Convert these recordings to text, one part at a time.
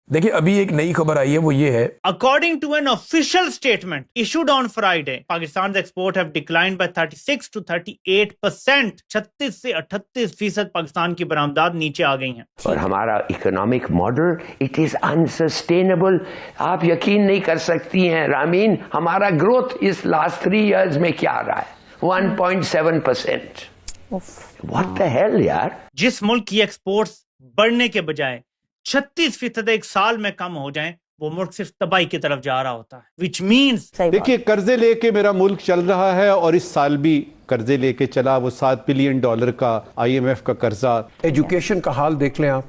देखिए अभी एक नई खबर आई है, वो ये है, according to an official statement issued on Friday, Pakistan export have declined by 36 to 38%। 36 से 38% पाकिस्तान की बरामदात नीचे आ गई हैं। और हमारा economic model it is unsustainable. आप यकीन नहीं कर सकती हैं रामीन, हमारा ग्रोथ इस लास्ट 3 years में क्या रहा है, 1.7%। व्हाट द हेल यार। जिस मुल्क की एक्सपोर्ट्स बढ़ने के बजाय 36% एक साल में कम हो जाएं, वो मुल्क सिर्फ तबाही की तरफ जा रहा होता है, विच मीन्स देखिए कर्जे लेके मेरा मुल्क चल रहा है और इस साल भी कर्जे लेके चला, वो $7 बिलियन का IMF का कर्जा। एजुकेशन का हाल देख लें आप,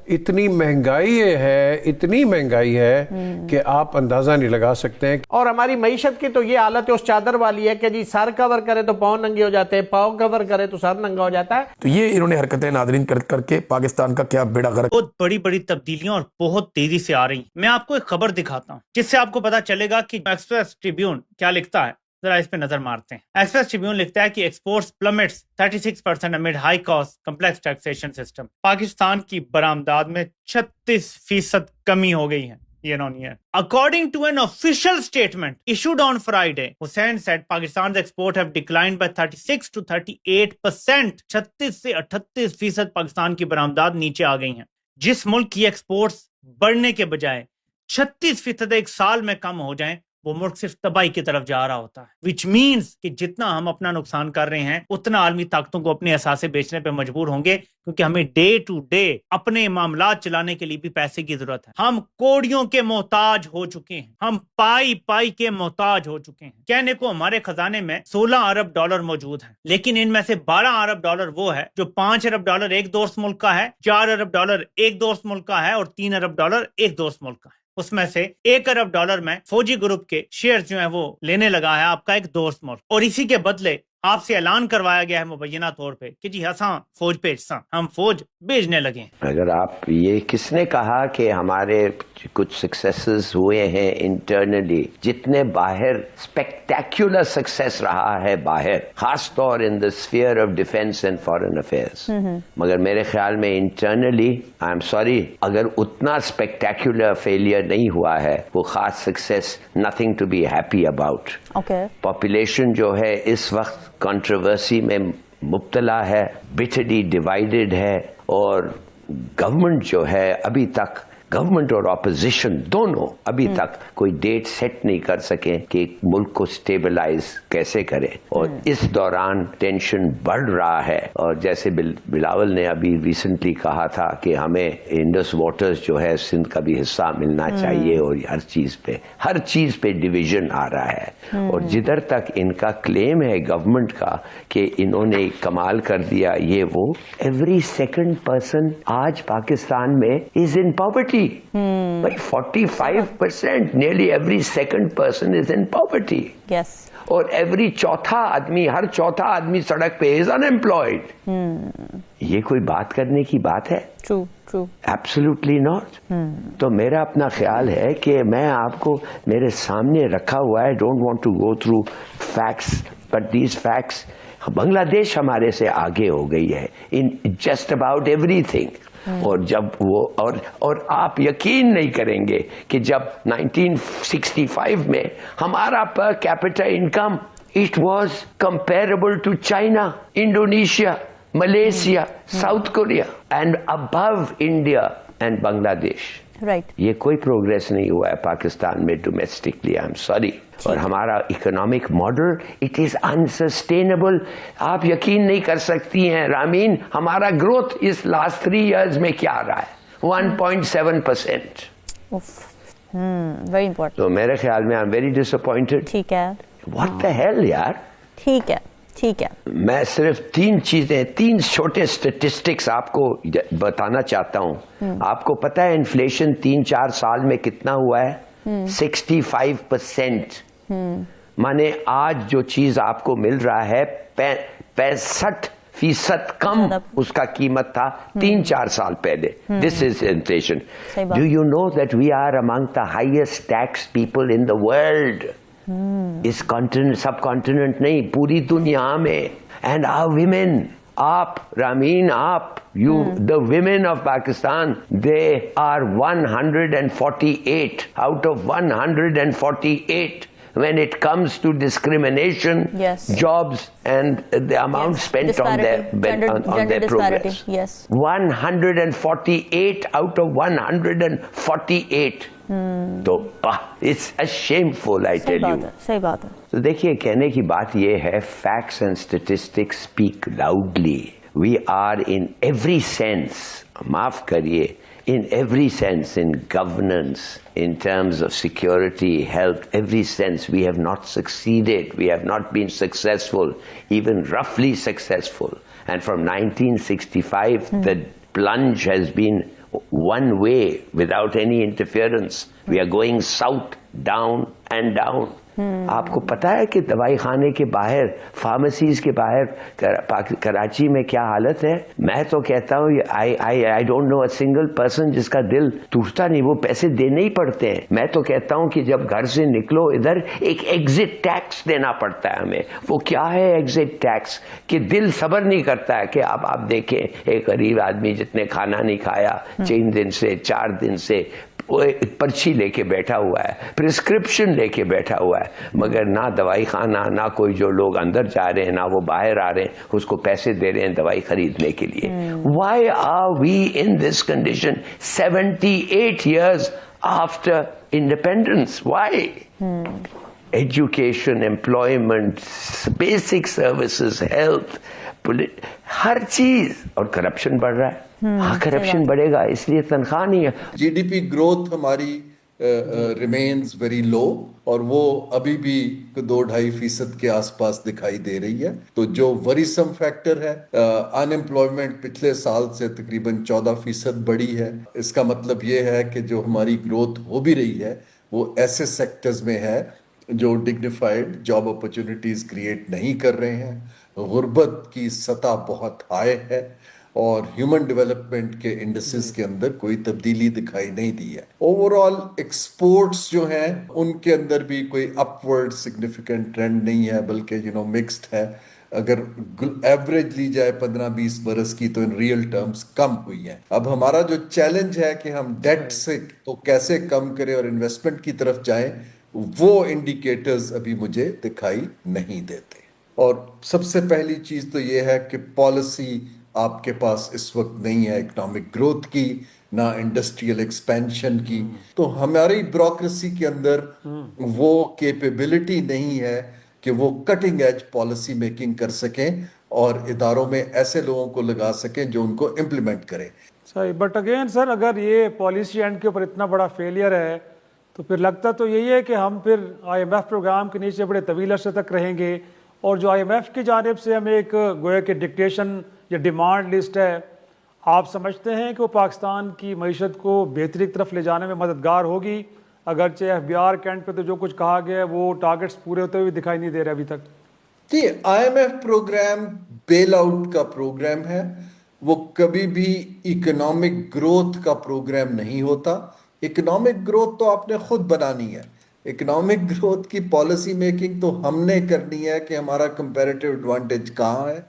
इतनी महंगाई है, इतनी महंगाई है कि आप अंदाजा नहीं लगा सकते हैं। और हमारी मईशत की तो ये हालत है उस चादर वाली है कि जी सर कवर करे तो पाँव नंगे हो जाते हैं, पाँव कवर करे तो सर नंगा हो जाता है। तो ये इन्होंने हरकतें नादरीन करके पाकिस्तान का क्या बेड़ा गर्क। बहुत बड़ी बड़ी तब्दीलियां और बहुत तेजी से आ रही। मैं आपको एक खबर दिखाता हूँ जिससे आपको पता चलेगा कि एक्सप्रेस ट्रिब्यून क्या लिखता है। जरा इस पे नजर मारते हैं। एक्सप्रेस ट्रिब्यून लिखता है कि exports plummets 36% amid high cost complex taxation system. Pakistan की बरामदात में 36% कमी हो गई है year on year. According to an official statement issued on Friday, Hussain said Pakistan's export have declined by 36 to 38%। 36 से 38% पाकिस्तान की बरामदात नीचे आ गई हैं। जिस मुल्क की एक्सपोर्ट्स बढ़ने के बजाय 36% एक साल में कम हो जाएं, वो मुल्क सिर्फ तबाही की तरफ जा रहा होता है, विच मीन्स कि जितना हम अपना नुकसान कर रहे हैं उतना आलमी ताकतों को अपने असासे बेचने पे मजबूर होंगे, क्योंकि हमें डे टू डे अपने मामलात चलाने के लिए भी पैसे की जरूरत है। हम कोड़ियों के मोहताज हो चुके हैं, हम पाई पाई के मोहताज हो चुके हैं। कहने को हमारे खजाने में $16 अरब मौजूद है, लेकिन इनमें से $12 अरब वो है जो $5 अरब एक दोस्त मुल्क का है, $4 अरब एक दोस्त मुल्क का है और $3 अरब एक दोस्त मुल्क का है। उसमें से $1 अरब में फौजी ग्रुप के शेयर जो है वो लेने लगा है आपका एक दोस्त मुल्क, और इसी के बदले आपसे ऐलान करवाया गया है मुबैना तौर पे कि जी हाँ फौज भेजता, हम फौज भेजने लगे। अगर आप ये किसने कहा कि हमारे कुछ सक्सेसेस हुए हैं इंटरनली, जितने बाहर स्पेक्टेक्युलर सक्सेस रहा है बाहर, खास तौर in the sphere of defence and foreign affairs, मगर मेरे ख्याल में इंटरनली आई एम सॉरी अगर उतना स्पेक्टेक्युलर फेलियर नहीं हुआ है, वो खास success nothing to be happy about. Population जो है इस वक्त कंट्रोवर्सी में मुब्तला है, बिटरली डिवाइडेड है, और गवर्नमेंट जो है अभी तक, गवर्नमेंट और ऑपोजिशन दोनों अभी तक कोई डेट सेट नहीं कर सके कि मुल्क को स्टेबलाइज कैसे करें, और इस दौरान टेंशन बढ़ रहा है। और जैसे बिलावल ने अभी रिसेंटली कहा था कि हमें इंडस वाटर्स जो है सिंध का भी हिस्सा मिलना चाहिए, और हर चीज पे डिवीजन आ रहा है। और जिधर तक इनका क्लेम है गवर्नमेंट का कि इन्होंने कमाल कर दिया ये वो, एवरी सेकंड पर्सन आज पाकिस्तान में is in poverty. By 45%, nearly every second person is in poverty. Yes. और हर चौथा आदमी सड़क पे is unemployed. ये कोई बात करने की बात है? True. Absolutely not. तो मेरा अपना ख्याल है कि मैं आपको मेरे सामने रखा हुआ है, don't want to go through facts, but these facts, Bangladesh हमारे से आगे हो गई है in just about everything. और जब वो और आप यकीन नहीं करेंगे कि जब 1965 में हमारा per capita income it was comparable to China, Indonesia, Malaysia, South Korea and above India and Bangladesh. Right. ये कोई प्रोग्रेस नहीं हुआ है पाकिस्तान में डोमेस्टिकली, आई एम सॉरी। और हमारा economic model it is unsustainable. आप यकीन नहीं कर सकती हैं रामीन, हमारा ग्रोथ इस लास्ट 3 years में क्या रहा है, 1.7%। Very important. तो मेरे ख्याल में आई एम वेरी डिसअपॉइंटेड। ठीक है। व्हाट द हेल यार। ठीक है। मैं सिर्फ 3 छोटे स्टेटिस्टिक्स आपको बताना चाहता हूं। आपको पता है इन्फ्लेशन 3-4 साल में कितना हुआ है? 65%। माने आज जो चीज आपको मिल रहा है 65% कम उसका कीमत था 3-4 साल पहले। This is inflation. Do you know that we are among the highest tax people in the world? इस कॉन्टिनेंट, सब कॉन्टिनेंट नहीं, पूरी दुनिया में। एंड आवर विमेन आप रामीन, आप the women of Pakistan, they are 148 out of 148 when it comes to discrimination, Yes. jobs, and the amount spent on their Disparity. on their Gender disparity. progress. Yes. 148 out of 148. तो it's a shameful, I सही tell बात you. है, सही बात है. तो देखिए, कहने की बात ये है, facts and statistics speak loudly. We are in every sense, माफ करिए, in every sense, in governance, in terms of security, health, every sense, we have not succeeded. We have not been successful, even roughly successful. And from 1965, the plunge has been one way, without any interference. We are going south, down and down. आपको पता है कि दवाई खाने के बाहर, pharmacies के बाहर कराची में क्या हालत है? मैं तो कहता हूँ, I don't know a single person जिसका दिल टूटता नहीं, वो पैसे देने ही पड़ते हैं. मैं तो कहता हूँ कि जब घर से निकलो, इधर एक एग्जिट टैक्स देना पड़ता है हमें. वो क्या है एग्जिट टैक्स? कि दिल सब्र नहीं करता है कि आप देखें, एक गरीब आदमी जिसने खाना नहीं खाया 3 दिन से, 4 दिन से, वो पर्ची लेके बैठा हुआ है, प्रिस्क्रिप्शन लेके बैठा हुआ है, मगर ना दवाई खाना, ना कोई जो लोग अंदर जा रहे हैं, ना वो बाहर आ रहे हैं, उसको पैसे दे रहे हैं दवाई खरीदने के लिए. Why are we in this condition 78 years after independence? Why? Education, employment, basic services, health, हर चीज, और करप्शन बढ़ रहा है. हाँ, करप्शन बढ़ेगा इसलिए तनख्वाह नहीं है. जीडीपी ग्रोथ हमारी रिमेन्स वेरी लो, और वो अभी भी 2-2.5% के आसपास दिखाई दे रही है. तो जो वरीसम फैक्टर है, अनएम्प्लॉयमेंट पिछले साल से तकरीबन 14% बढ़ी है. इसका मतलब ये है कि जो हमारी ग्रोथ हो भी रही है, वो ऐसे सेक्टर्स में है जो डिग्निफाइड जॉब अपॉर्चुनिटीज क्रिएट नहीं कर रहे हैं. गुर्बत की सतह बहुत हाई है, और ह्यूमन डेवलपमेंट के इंडेक्सेस के अंदर कोई तब्दीली दिखाई नहीं दी है. ओवरऑल एक्सपोर्ट्स जो हैं, उनके अंदर भी कोई अपवर्ड सिग्निफिकेंट ट्रेंड नहीं है, बल्कि मिक्स्ड है. अगर एवरेज ली जाए 15-20 बरस की, तो इन रियल टर्म्स कम हुई है. अब हमारा जो चैलेंज है कि हम डेट से तो कैसे कम करें और इन्वेस्टमेंट की तरफ जाएं, वो इंडिकेटर्स अभी मुझे दिखाई नहीं देते. और सबसे पहली चीज तो ये है कि पॉलिसी आपके पास इस वक्त नहीं है, इकोनॉमिक ग्रोथ की, ना इंडस्ट्रियल एक्सपेंशन की. तो हमारी ब्यूरोक्रेसी के अंदर वो कैपेबिलिटी नहीं है कि वो कटिंग एज पॉलिसी मेकिंग कर सकें और इदारों में ऐसे लोगों को लगा सकें जो उनको इम्प्लीमेंट करें. सही, बट अगेन सर, अगर ये पॉलिसी एंड के ऊपर इतना बड़ा फेलियर है, तो फिर लगता तो यही है कि हम फिर IMF प्रोग्राम के नीचे बड़े तवील अरसे तक रहेंगे, और जो IMF की जानिब से हमें एक गोया कि डिक्टेशन या डिमांड लिस्ट है, आप समझते हैं कि वो पाकिस्तान की मईशत को बेहतरी की तरफ ले जाने में मददगार होगी? अगरचे FBR कैंट पे तो जो कुछ कहा गया है, वो टारगेट्स पूरे होते हुए दिखाई नहीं दे रहे अभी तक. जी, IMF प्रोग्राम बेल आउट का प्रोग्राम है, वो कभी भी इकोनॉमिक ग्रोथ का प्रोग्राम नहीं होता. इकोनॉमिक ग्रोथ तो आपने खुद बनानी है. इकोनॉमिक ग्रोथ की पॉलिसी मेकिंग तो हमने करनी है कि हमारा कंपैरेटिव एडवांटेज कहाँ है,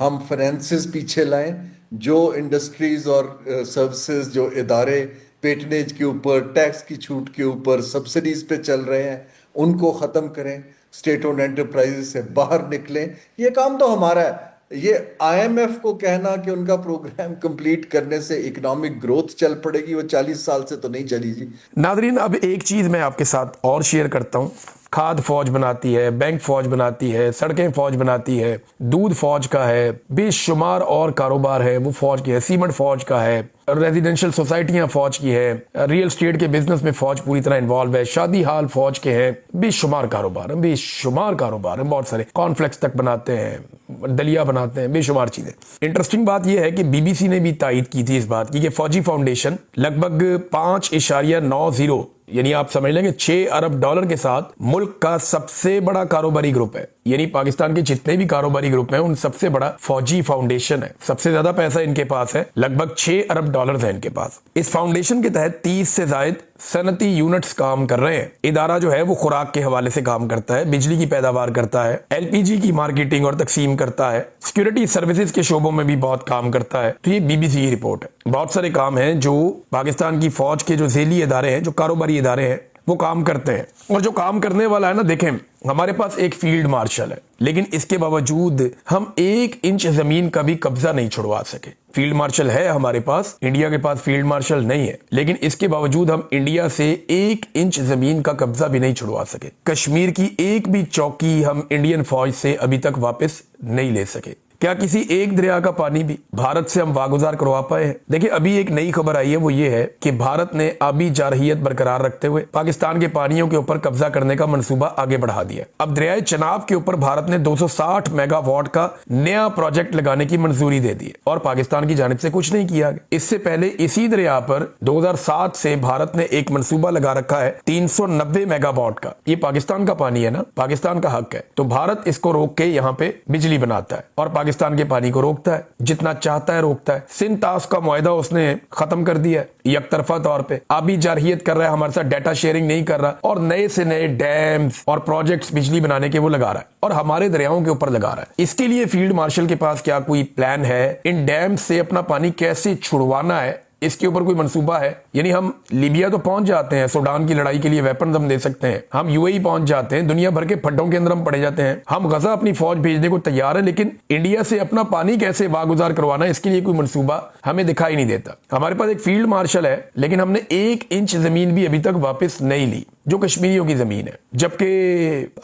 हम फाइनेंसेस पीछे लाएं, जो इंडस्ट्रीज और सर्विसेज, जो इदारे पेटनेज के ऊपर, टैक्स की छूट के ऊपर, सब्सिडीज पे चल रहे हैं, उनको ख़त्म करें, स्टेट ओन्ड एंटरप्राइजेस से बाहर निकलें. ये काम तो हमारा है. ये IMF को कहना कि उनका प्रोग्राम कंप्लीट करने से इकोनॉमिक ग्रोथ चल पड़ेगी, वो 40 साल से तो नहीं चली जी. नादरीन, अब एक चीज़ मैं आपके साथ और शेयर करता हूँ. खाद फौज बनाती है, बैंक फौज बनाती है, सड़कें फौज बनाती है, दूध फौज का है, बेशुमार और कारोबार है वो फौज की है, सीमेंट फौज का है, रेजिडेंशियल सोसाइटियां फौज की है, रियल स्टेट के बिजनेस में फौज पूरी तरह इन्वॉल्व है, शादी हाल फौज के हैं, बेशुमार कारोबार है, बेशुमार कारोबार है, बहुत सारे कॉर्नफ्लेक्स तक बनाते हैं, दलिया बनाते हैं, बेशुमार चीजें. इंटरेस्टिंग बात यह है कि BBC ने भी तायद की थी इस बात की कि फौजी फाउंडेशन लगभग 5.90 यानी आप समझ लेंगे $6 अरब के साथ मुल्क का सबसे बड़ा कारोबारी ग्रुप है. यानी पाकिस्तान के जितने भी कारोबारी ग्रुप हैं उन सबसे बड़ा फौजी फाउंडेशन है। सबसे ज्यादा पैसा इनके पास है, लगभग 6 अरब डॉलर है इनके पास। इस फाउंडेशन के तहत 30 से ज्यादा सनती यूनिट्स काम कर रहे हैं। इदारा जो है वो खुराक के हवाले से काम करता है, बिजली की पैदावार करता है, LPG की मार्केटिंग और तकसीम करता है, सिक्योरिटी सर्विसेज के शोबों में भी बहुत काम करता है। तो ये BBC की रिपोर्ट है। बहुत सारे काम हैं जो पाकिस्तान की फौज के जो झेली इदारे हैं, जो कारोबारी इदारे हैं, वो काम करते हैं। और जो काम करने वाला है ना, देखें हमारे पास एक फील्ड मार्शल है, लेकिन इसके बावजूद हम 1 इंच जमीन का भी कब्जा नहीं छुड़वा सके। फील्ड मार्शल है हमारे पास, इंडिया के पास फील्ड मार्शल नहीं है, लेकिन इसके बावजूद हम इंडिया से 1 इंच जमीन का कब्जा भी नहीं छुड़वा सके। कश्मीर की एक भी चौकी हम इंडियन फौज से अभी तक वापस नहीं ले सके। क्या किसी एक दरिया का पानी भी भारत से हम वागुजार करवा पाए हैं? देखिए अभी एक नई खबर आई है, वो ये है कि भारत ने आबी जारहियत बरकरार रखते हुए पाकिस्तान के पानियों के ऊपर कब्जा करने का मंसूबा आगे बढ़ा दिया। अब दरियाए चनाब के ऊपर भारत ने 260 मेगावाट का नया प्रोजेक्ट लगाने की मंजूरी दे दी है और पाकिस्तान की जानिब से कुछ नहीं किया गया। इससे पहले इसी दरिया पर 2007 से भारत ने एक मंसूबा लगा रखा है 390 मेगावाट का। ये पाकिस्तान का पानी है ना, पाकिस्तान का हक है, तो भारत इसको रोक के यहाँ पे बिजली बनाता है और पाकिस्तान के पानी को रोकता है, जितना चाहता है रोकता है। सिंध तास का मुआहदा उसने खत्म कर दिया है एकतरफा तौर पे। आबी जारहियत कर रहा है हमारे साथ, डाटा शेयरिंग नहीं कर रहा और नए से नए डैम्स और प्रोजेक्ट्स बिजली बनाने के वो लगा रहा है और हमारे दरियाओं के ऊपर लगा रहा है। इसके लिए फील्ड मार्शल के पास क्या कोई प्लान है? इन डैम से अपना पानी कैसे छुड़वाना है, इसके ऊपर कोई मंसूबा है? यानी हम लीबिया तो पहुंच जाते हैं, सूडान की लड़ाई के लिए वेपन हम दे सकते हैं, हम UAE पहुंच जाते हैं, दुनिया भर के फड्डों के अंदर हम पड़े जाते हैं, हम गजा अपनी फौज भेजने को तैयार है, लेकिन इंडिया से अपना पानी कैसे वागुजार करवाना है, इसके लिए कोई मंसूबा हमें दिखाई नहीं देता। हमारे पास एक फील्ड मार्शल है, लेकिन हमने 1 इंच जमीन भी अभी तक वापस नहीं ली, जो कश्मीरियों की जमीन है। जबकि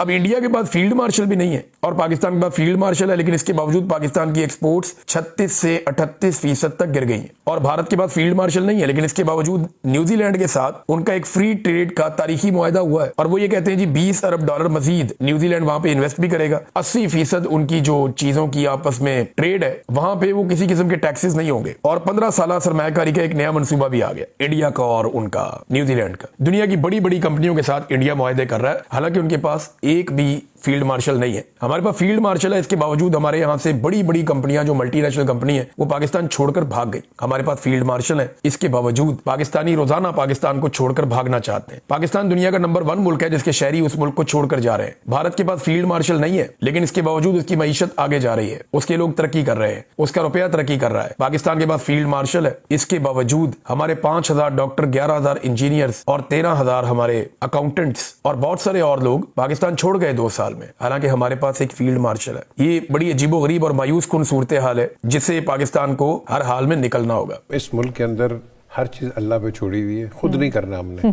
अब इंडिया के पास फील्ड मार्शल भी नहीं है और पाकिस्तान के पास फील्ड मार्शल है, लेकिन इसके बावजूद पाकिस्तान की एक्सपोर्ट्स 36 से 38% तक गिर गई हैं। और भारत के पास फील्ड मार्शल नहीं है, लेकिन इसके बावजूद न्यूजीलैंड के साथ उनका एक फ्री ट्रेड का तारीखी मुआहदा हुआ है और वो ये कहते हैं जी 20 अरब डॉलर मजीद न्यूजीलैंड वहां पे इन्वेस्ट भी करेगा। 80% उनकी जो चीजों की आपस में ट्रेड है, वहां पे वो किसी किस्म के टैक्सेस नहीं होंगे और 15 साल सरमायाकारी का एक नया मंसूबा भी आ गया इंडिया का और उनका न्यूजीलैंड का। दुनिया की बड़ी बड़ी कंपनियों के साथ इंडिया मुआहदे कर रहा है, हालांकि उनके पास एक भी फील्ड मार्शल नहीं है। हमारे पास फील्ड मार्शल है, इसके बावजूद हमारे यहां से बड़ी बड़ी कंपनियां जो मल्टीनेशनल कंपनी है वो पाकिस्तान छोड़कर भाग गई। हमारे पास फील्ड मार्शल है, इसके बावजूद पाकिस्तानी रोजाना पाकिस्तान को छोड़कर भागना चाहते हैं। पाकिस्तान दुनिया का नंबर 1 मुल्क है जिसके शहरी उस मुल्क को छोड़कर जा रहे हैं। भारत के पास फील्ड मार्शल नहीं है, लेकिन इसके बावजूद उसकी मईशत आगे जा रही है, उसके लोग तरक्की कर रहे हैं, उसका रुपया तरक्की कर रहा है। पाकिस्तान के पास फील्ड मार्शल है, इसके बावजूद हमारे 5000 डॉक्टर, 11000 इंजीनियर्स और 13000 हमारे अकाउंटेंट्स और बहुत सारे और लोग पाकिस्तान छोड़ गए 2 साल में, हालांकि हमारे पास एक फील्ड मार्शल है। ये बड़ी अजीबोगरीब और मायूस कुन सूरत हाल है जिससे पाकिस्तान को हर हाल में निकलना होगा। इस मुल्क के अंदर हर चीज अल्लाह पे छोड़ी हुई है, खुद नहीं करना हमने,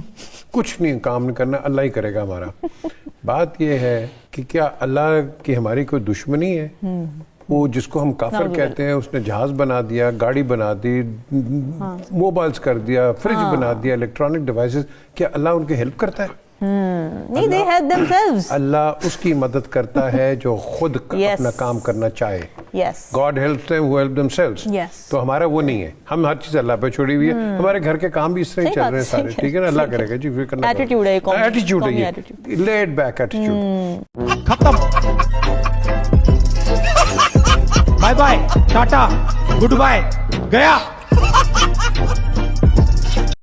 कुछ नहीं काम नहीं करना, अल्लाह ही करेगा हमारा। बात यह है कि क्या अल्लाह की हमारी कोई दुश्मनी है? वो जिसको हम काफिर कहते हैं, उसने जहाज बना दिया, गाड़ी बना दी, मोबाइल्स कर दिया, फ्रिज बना दिया, इलेक्ट्रॉनिक डिवाइसेस, क्या अल्लाह उनकी हेल्प करता है? नहीं, they help themselves. अल्लाह उसकी मदद करता है जो खुद अपना काम करना चाहे। Yes. God helps them who help themselves. Yes. तो हमारा वो नहीं है, हम हर चीज अल्लाह पे छोड़ी हुई है। हमारे घर के काम भी इस तरह चल रहे हैं सारे, ठीक है ना? अल्लाह करेगा जी, फिर करना एटीट्यूड है, एटीट्यूड है ये, लेड बैक एटीट्यूड। खत्म, bye bye, ta-ta, goodbye, गया।